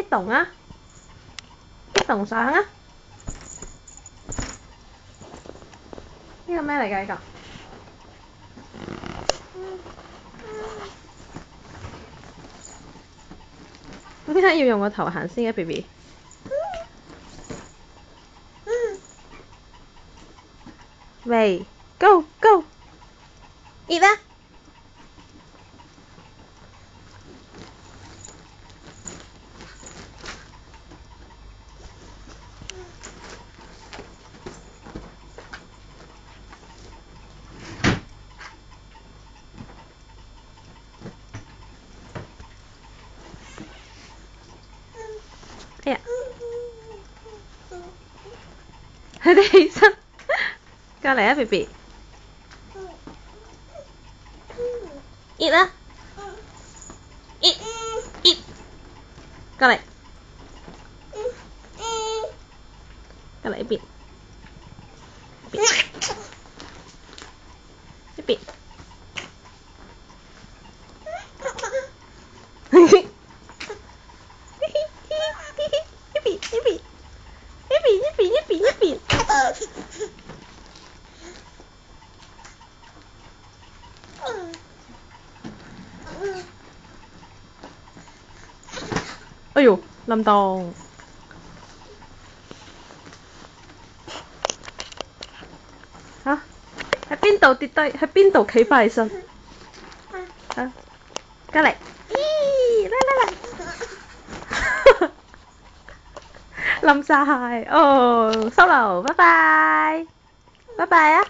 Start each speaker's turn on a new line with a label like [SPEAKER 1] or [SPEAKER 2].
[SPEAKER 1] 一棟啊，一棟上啊！呢個咩嚟㗎？呢個點解要用個頭行先嘅 BB？喂 ，Go Go， eat 啦！哎呀，佢哋起身，過嚟啊 BB，eat 啦 ，eat eat，過嚟，過嚟呢邊，呢邊。一邊，哎呦，冧檔嚇！喺邊度跌低？喺邊度企翻起身？嚇！過嚟，咦！嚟！冧晒，哦，收樓，拜拜，拜拜啊！